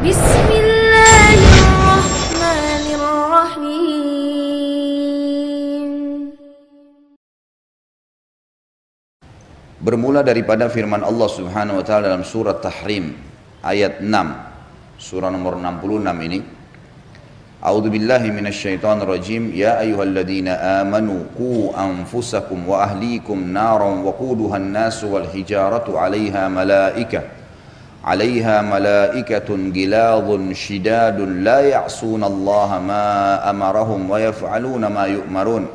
Bismillahirrahmanirrahim. Bermula daripada firman Allah Subhanahu wa taala dalam surat Tahrim ayat 6, surah nomor 66 ini. A'udzu billahi minasyaitonir rajim. Ya ayyuhalladzina amanu qu anfusakum wa ahlikum naran waquduhan nasu wal hijaratu 'alaiha malaikatun giladun shidadun la ya'sunallaha ma amarahum wa yaf'aluna ma yu'marun.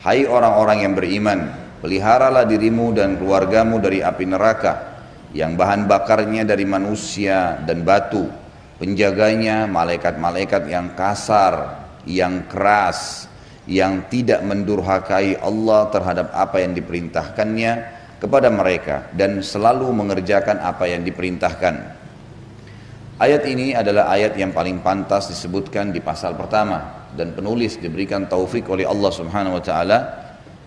Hai orang-orang yang beriman, peliharalah dirimu dan keluargamu dari api neraka yang bahan bakarnya dari manusia dan batu. Penjaganya malaikat-malaikat yang kasar, yang keras, yang tidak mendurhakai Allah terhadap apa yang diperintahkannya kepada mereka dan selalu mengerjakan apa yang diperintahkan. Ayat ini adalah ayat yang paling pantas disebutkan di pasal pertama dan penulis diberikan taufik oleh Allah Subhanahu wa taala,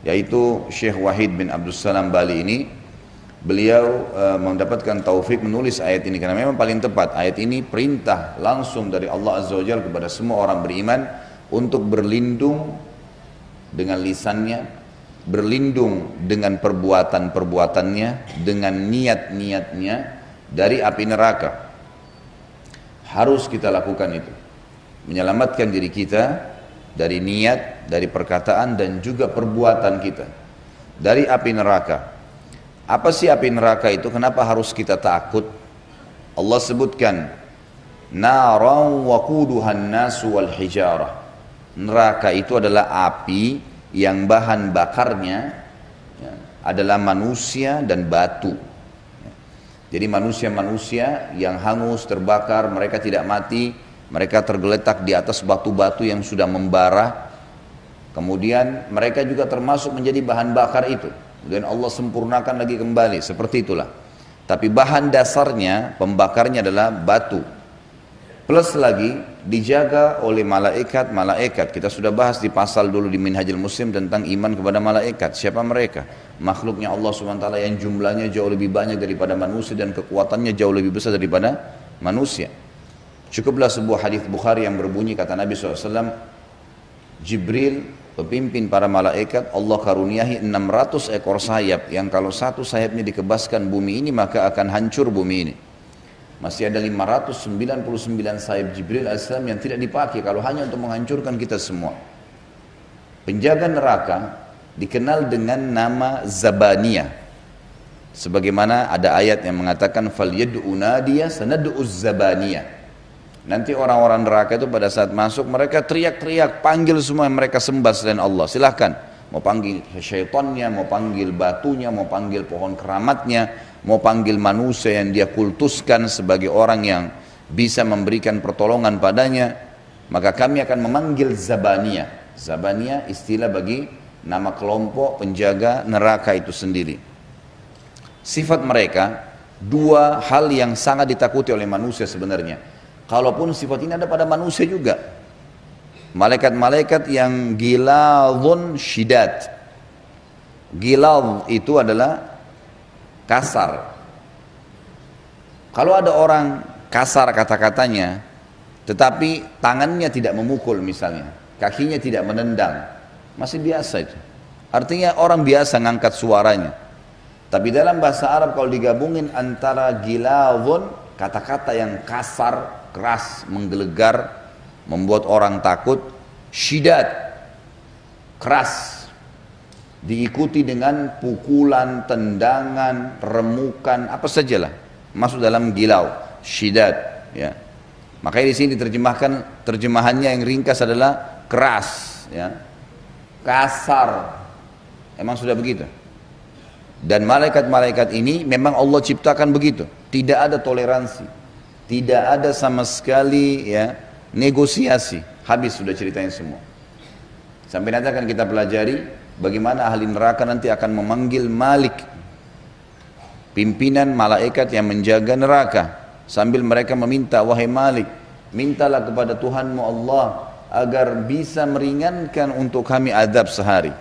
yaitu Syekh Wahid bin Abdul Salam Bali ini. Beliau mendapatkan taufik menulis ayat ini karena memang paling tepat. Ayat ini perintah langsung dari Allah Azza wa Jalla kepada semua orang beriman untuk berlindung dengan lisannya, berlindung dengan perbuatan-perbuatannya, dengan niat-niatnya dari api neraka. Harus kita lakukan itu, menyelamatkan diri kita dari niat, dari perkataan dan juga perbuatan kita dari api neraka. Apa sih api neraka itu? Kenapa harus kita takut? Allah sebutkan naran waquduhan nasu wal hijarah. Neraka itu adalah api yang bahan bakarnya adalah manusia dan batu. Jadi manusia-manusia yang hangus, terbakar, mereka tidak mati, mereka tergeletak di atas batu-batu yang sudah membara. Kemudian mereka juga termasuk menjadi bahan bakar itu. Dan Allah sempurnakan lagi kembali, seperti itulah. Tapi bahan dasarnya, pembakarnya adalah batu. Plus lagi dijaga oleh malaikat. Kita sudah bahas di pasal dulu di Minhajul Muslim tentang iman kepada malaikat. Siapa mereka? Makhluknya Allah SWT yang jumlahnya jauh lebih banyak daripada manusia dan kekuatannya jauh lebih besar daripada manusia. Cukuplah sebuah hadis Bukhari yang berbunyi, kata Nabi SAW, Jibril, pemimpin para malaikat, Allah karuniahi 600 ekor sayap yang kalau satu sayapnya dikebaskan bumi ini maka akan hancur bumi ini. Masih ada 599 sayap Jibril AS yang tidak dipakai kalau hanya untuk menghancurkan kita semua. Penjaga neraka dikenal dengan nama Zabaniyah. Sebagaimana ada ayat yang mengatakan falyad'u nadiya sanad'uz Zabaniyah. Nanti orang-orang neraka itu pada saat masuk mereka teriak-teriak, panggil semua yang mereka sembah selain Allah. Silahkan, mau panggil syaitannya, mau panggil batunya, mau panggil pohon keramatnya, mau panggil manusia yang dia kultuskan sebagai orang yang bisa memberikan pertolongan padanya. Maka kami akan memanggil Zabaniyah. Zabaniyah istilah bagi nama kelompok penjaga neraka itu sendiri. Sifat mereka dua hal yang sangat ditakuti oleh manusia sebenarnya. Kalaupun sifat ini ada pada manusia juga. Malaikat-malaikat yang giladun shidad. Gilad itu adalah kasar. Kalau ada orang kasar kata-katanya, tetapi tangannya tidak memukul misalnya, kakinya tidak menendang, masih biasa itu. Artinya orang biasa ngangkat suaranya. Tapi dalam bahasa Arab kalau digabungin antara giladun, kata-kata yang kasar, keras, menggelegar, membuat orang takut, syidad, keras, diikuti dengan pukulan, tendangan, remukan, apa sajalah masuk dalam gilau, syidad, ya. Makanya di sini diterjemahkan, terjemahannya yang ringkas adalah keras, ya, kasar, emang sudah begitu. Dan malaikat-malaikat ini memang Allah ciptakan begitu, tidak ada toleransi. Tidak ada sama sekali ya negosiasi, habis sudah ceritanya semua. Sampai nanti akan kita pelajari bagaimana ahli neraka nanti akan memanggil Malik, pimpinan malaikat yang menjaga neraka, sambil mereka meminta, wahai Malik, mintalah kepada Tuhanmu Allah agar bisa meringankan untuk kami azab sehari.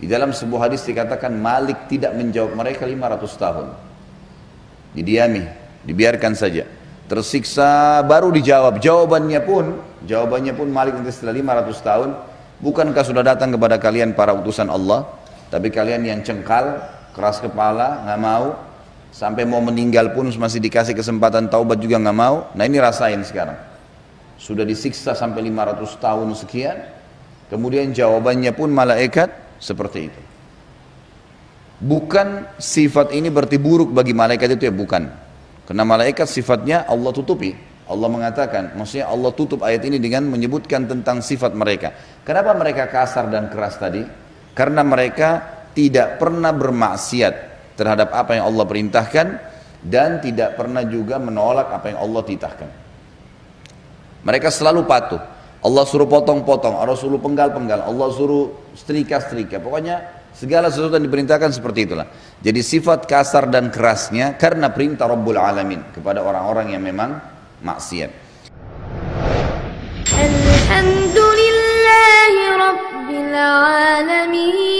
Di dalam sebuah hadis dikatakan Malik tidak menjawab mereka 500 tahun. Didiami, dibiarkan saja. tersiksa, baru dijawab. Jawabannya pun Malik nanti setelah 500 tahun, bukankah sudah datang kepada kalian para utusan Allah, tapi kalian yang cengkal, keras kepala, nggak mau, sampai mau meninggal pun masih dikasih kesempatan taubat juga nggak mau. Nah ini rasain sekarang. Sudah disiksa sampai 500 tahun sekian, kemudian jawabannya pun malaikat seperti itu. Bukan sifat ini berarti buruk bagi malaikat itu ya, bukan. Karena malaikat sifatnya Allah tutupi. Allah mengatakan, maksudnya Allah tutup ayat ini dengan menyebutkan tentang sifat mereka. Kenapa mereka kasar dan keras tadi? Karena mereka tidak pernah bermaksiat terhadap apa yang Allah perintahkan dan tidak pernah juga menolak apa yang Allah titahkan. Mereka selalu patuh. Allah suruh potong-potong, Allah suruh penggal-penggal, Allah suruh setrika-setrika. Pokoknya segala sesuatu yang diperintahkan seperti itulah. Jadi sifat kasar dan kerasnya karena perintah Rabbul Alamin kepada orang-orang yang memang maksiat. Alhamdulillahi Rabbil Alamin.